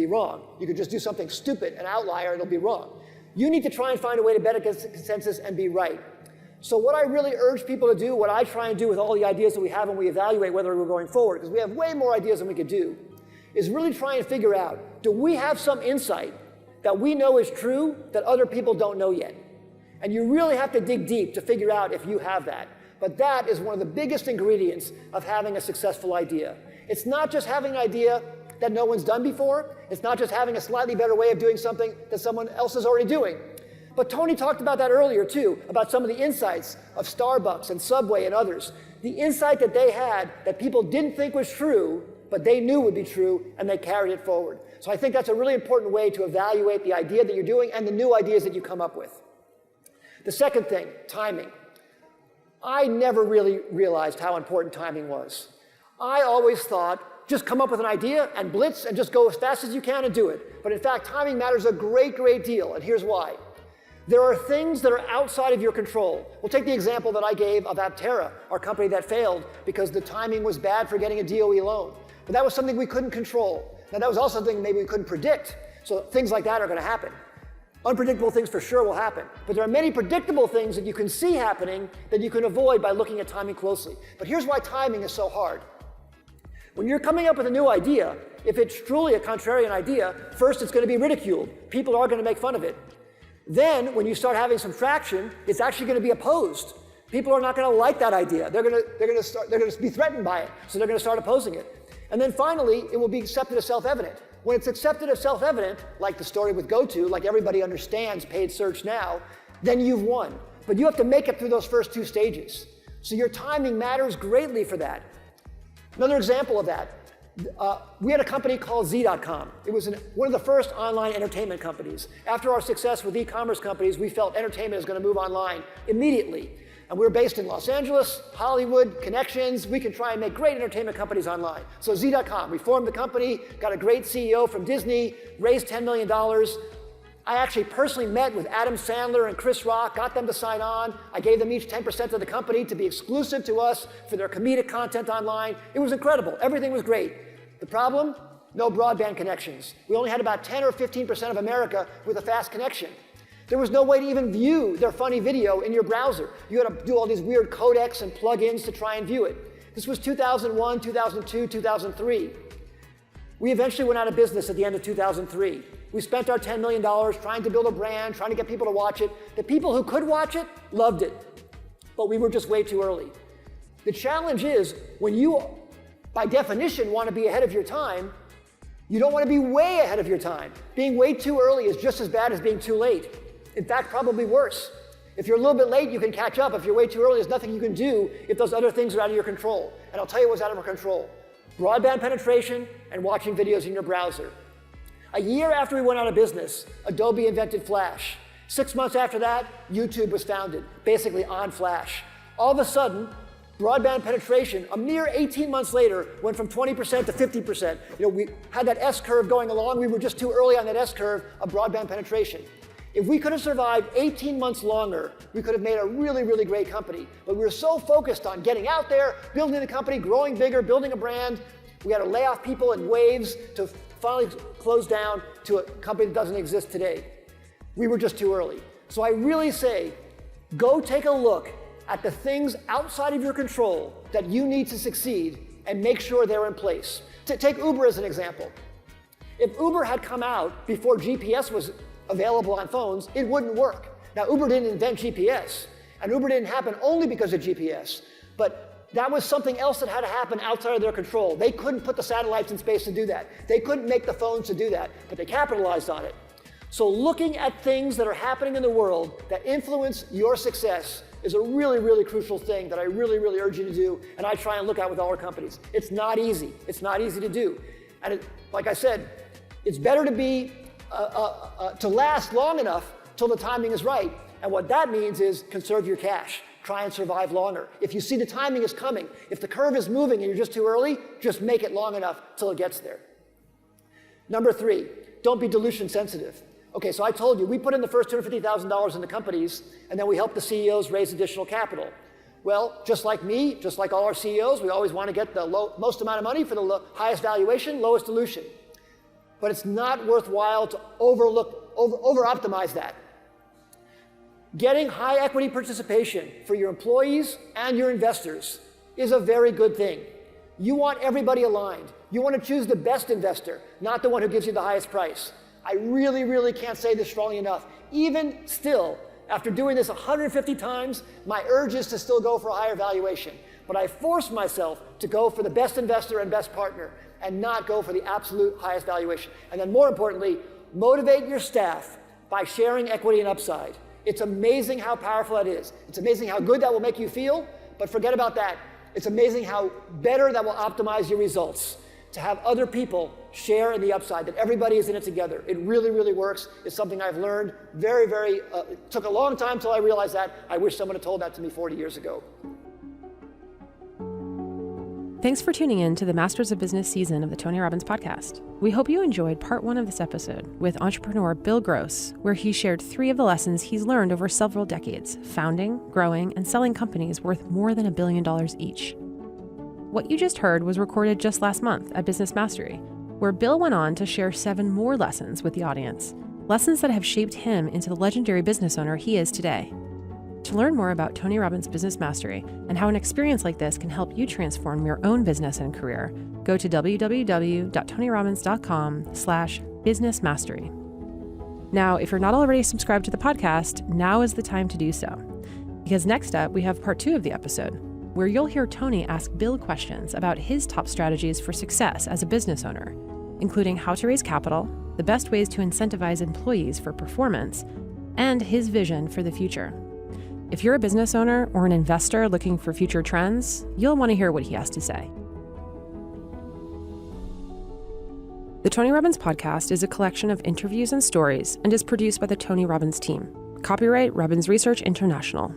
be wrong. You could just do something stupid, an outlier, and it'll be wrong. You need to try and find a way to better consensus and be right. So what I really urge people to do, what I try and do with all the ideas that we have when we evaluate whether we're going forward, because we have way more ideas than we could do, is really try and figure out, do we have some insight that we know is true that other people don't know yet? And you really have to dig deep to figure out if you have that. But that is one of the biggest ingredients of having a successful idea. It's not just having an idea that no one's done before. It's not just having a slightly better way of doing something that someone else is already doing. But Tony talked about that earlier too, about some of the insights of Starbucks and Subway and others. The insight that they had that people didn't think was true, but they knew would be true, and they carried it forward. So I think that's a really important way to evaluate the idea that you're doing and the new ideas that you come up with. The second thing, timing. I never really realized how important timing was. I always thought, just come up with an idea and blitz and just go as fast as you can and do it. But in fact, timing matters a great, great deal, and here's why. There are things that are outside of your control. We'll take the example that I gave of Aptera, our company that failed because the timing was bad for getting a DOE loan. But that was something we couldn't control. Now that was also something maybe we couldn't predict. So things like that are going to happen. Unpredictable things for sure will happen. But there are many predictable things that you can see happening that you can avoid by looking at timing closely. But here's why timing is so hard. When you're coming up with a new idea, if it's truly a contrarian idea, first it's going to be ridiculed. People are going to make fun of it. Then, when you start having some traction, it's actually going to be opposed. People are not going to like that idea. They're going to be threatened by it, so they're going to start opposing it. And then finally, it will be accepted as self-evident. When it's accepted as self-evident, like the story with GoTo, like everybody understands paid search now, then you've won. But you have to make it through those first two stages. So your timing matters greatly for that. Another example of that, we had a company called Z.com. It was one of the first online entertainment companies. After our success with e-commerce companies, we felt entertainment is going to move online immediately. And we were based in Los Angeles, Hollywood, connections. We can try and make great entertainment companies online. So Z.com, we formed the company, got a great CEO from Disney, raised $10 million. I actually personally met with Adam Sandler and Chris Rock, got them to sign on. I gave them each 10% of the company to be exclusive to us for their comedic content online. It was incredible. Everything was great. The problem? No broadband connections. We only had about 10 or 15% of America with a fast connection. There was no way to even view their funny video in your browser. You had to do all these weird codecs and plugins to try and view it. This was 2001, 2002, 2003. We eventually went out of business at the end of 2003. We spent our $10 million trying to build a brand, trying to get people to watch it. The people who could watch it loved it, but we were just way too early. The challenge is when you, by definition, want to be ahead of your time, you don't want to be way ahead of your time. Being way too early is just as bad as being too late. In fact, probably worse. If you're a little bit late, you can catch up. If you're way too early, there's nothing you can do if those other things are out of your control. And I'll tell you what's out of our control. Broadband penetration and watching videos in your browser. A year after we went out of business, Adobe invented Flash. 6 months after that, YouTube was founded, basically on Flash. All of a sudden, broadband penetration, a mere 18 months later, went from 20% to 50%. We had that S-curve going along. We were just too early on that S-curve of broadband penetration. If we could have survived 18 months longer, we could have made a really, really great company. But we were so focused on getting out there, building the company, growing bigger, building a brand, we had to lay off people in waves to finally close down to a company that doesn't exist today. We were just too early. So I really say, go take a look at the things outside of your control that you need to succeed and make sure they're in place. Take Uber as an example. If Uber had come out before GPS was available on phones, it wouldn't work. Now, Uber didn't invent GPS, and Uber didn't happen only because of GPS, but that was something else that had to happen outside of their control. They couldn't put the satellites in space to do that. They couldn't make the phones to do that, but they capitalized on it. So looking at things that are happening in the world that influence your success is a really, really crucial thing that I really, really urge you to do, and I try and look at with all our companies. It's not easy. It's not easy to do. And like I said, it's better to be to last long enough till the timing is right. And what that means is conserve your cash. Try and survive longer. If you see the timing is coming, if the curve is moving and you're just too early, just make it long enough till it gets there. Number 3, don't be dilution sensitive. Okay, so I told you, we put in the first $250,000 in the companies, and then we help the CEOs raise additional capital. Well, just like me, just like all our CEOs, we always want to get the most amount of money for the highest valuation, lowest dilution. but it's not worthwhile to over-optimize that. Getting high equity participation for your employees and your investors is a very good thing. You want everybody aligned. You want to choose the best investor, not the one who gives you the highest price. I really, really can't say this strongly enough. Even still, after doing this 150 times, my urge is to still go for a higher valuation. But I force myself to go for the best investor and best partner and not go for the absolute highest valuation. And then more importantly, motivate your staff by sharing equity and upside. It's amazing how powerful that is. It's amazing how good that will make you feel, but forget about that. It's amazing how better that will optimize your results. To have other people share in the upside, that everybody is in it together. It really, really works. It's something I've learned it took a long time till I realized that. I wish someone had told that to me 40 years ago. Thanks for tuning in to the Masters of Business season of the Tony Robbins podcast. We hope you enjoyed part 1 of this episode with entrepreneur Bill Gross, where he shared 3 of the lessons he's learned over several decades, founding, growing, and selling companies worth more than $1 billion each. What you just heard was recorded just last month at Business Mastery, where Bill went on to share 7 more lessons with the audience, lessons that have shaped him into the legendary business owner he is today. To learn more about Tony Robbins Business Mastery and how an experience like this can help you transform your own business and career, go to www.tonyrobbins.com/businessmastery. Now, if you're not already subscribed to the podcast, now is the time to do so. Because next up, we have part 2 of the episode, where you'll hear Tony ask Bill questions about his top strategies for success as a business owner, including how to raise capital, the best ways to incentivize employees for performance, and his vision for the future. If you're a business owner or an investor looking for future trends, you'll want to hear what he has to say. The Tony Robbins podcast is a collection of interviews and stories and is produced by the Tony Robbins team. Copyright Robbins Research International.